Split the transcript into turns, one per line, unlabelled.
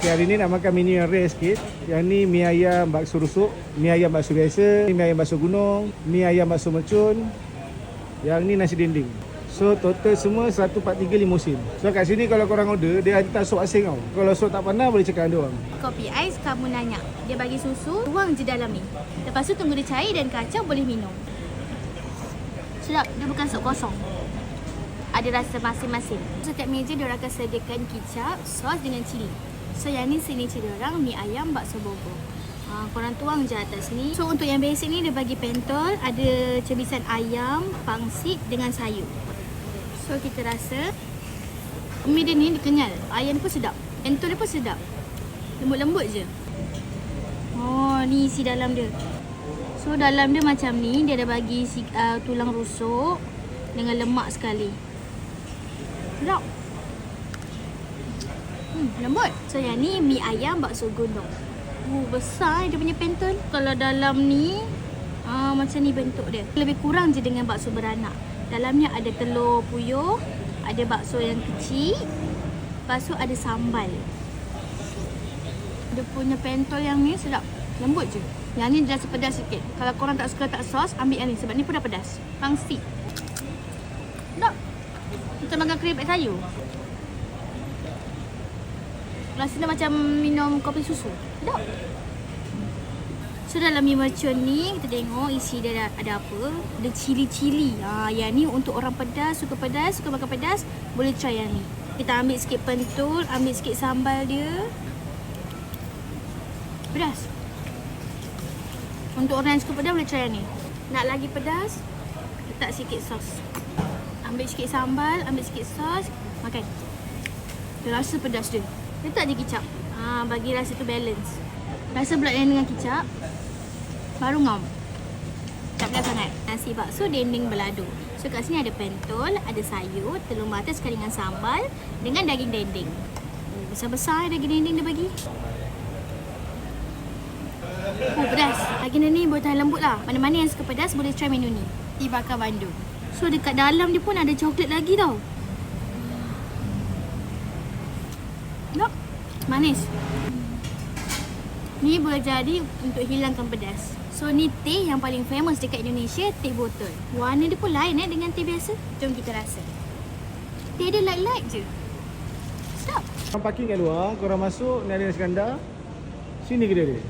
Okay, hari ni nak makan menu yang rare sikit. Yang ni mi ayam bakso rusuk, mi ayam bakso biasa, mi ayam bakso gunung, mi ayam bakso mercun. Yang ni nasi dinding. So total semua 143 limosin. So kat sini kalau korang order, dia hantar sup asing tau. Kalau sup tak pandai boleh cakap dengan dia orang.
Kopi ais kamu nanya. Dia bagi susu, tuang je dalam ni. Lepas tu tunggu dia cair dan kacau boleh minum. Sedap, dia bukan sup kosong. Ada rasa masing-masing. Setiap meja dia akan sediakan kicap, sos dengan cili. So yang ni signature dia orang, mi ayam bakso Bogor. Korang tuang je atas ni. So untuk yang basic ni dia bagi pentol, ada cebisan ayam, pangsit dengan sayur. So kita rasa mi dia ni kenyal. Ayam pun sedap. Pentol dia pun sedap. Lembut-lembut je. Oh, ni isi dalam dia. So dalam dia macam ni, dia ada bagi tulang rusuk dengan lemak sekali. Sedap. Lembut. So yang ni mi ayam bakso gunung. Besar dia punya pentol. Kalau dalam ni macam ni bentuk dia. Lebih kurang je dengan bakso beranak. Dalamnya ada telur puyuh, ada bakso yang kecil, lepas tu ada sambal. Dia punya pentol yang ni sedap, lembut je. Yang ni dia rasa pedas sikit. Kalau korang tak suka tak sos, ambil yang ni sebab ni pun dah pedas. Pangsit. Sedap. Macam makan keripik sayur. Rasanya macam minum kopi susu. Sedap. So dalam mi mercun ni kita tengok isi dia ada apa. Ada cili-cili. Yang ni untuk orang pedas, suka makan pedas, boleh try yang ni. Kita ambil sikit pentol, ambil sikit sambal dia. Pedas. Untuk orang yang suka pedas boleh try yang ni. Nak lagi pedas, letak sikit sos. Ambil sikit sambal, ambil sikit sos, makan. Dia rasa pedas dia. Letak je kicap. Bagi rasa tu balance. Rasa pula yang dengan kicap baru ngam. Tak pedas sangat. Nasi bakso dinding balado. So kat sini ada pentol, ada sayur, telur mata sekali dengan sambal dengan daging dinding. Besar-besar daging dinding dia bagi. Pedas. Daging dinding boleh tahan lembut lah. Mana-mana yang suka pedas boleh try menu ni. Di Bakar Bandung. So dekat dalam dia pun ada coklat lagi tau. Nak? Manis. Ni boleh jadi untuk hilangkan pedas. So ni teh yang paling famous dekat Indonesia, teh botol. Warna dia pun lain dengan teh biasa. Jom kita rasa. Teh dia light-light je. Sedap.
Korang parking kat luar, korang masuk ni ada nasi kandar. Sini kedai dia.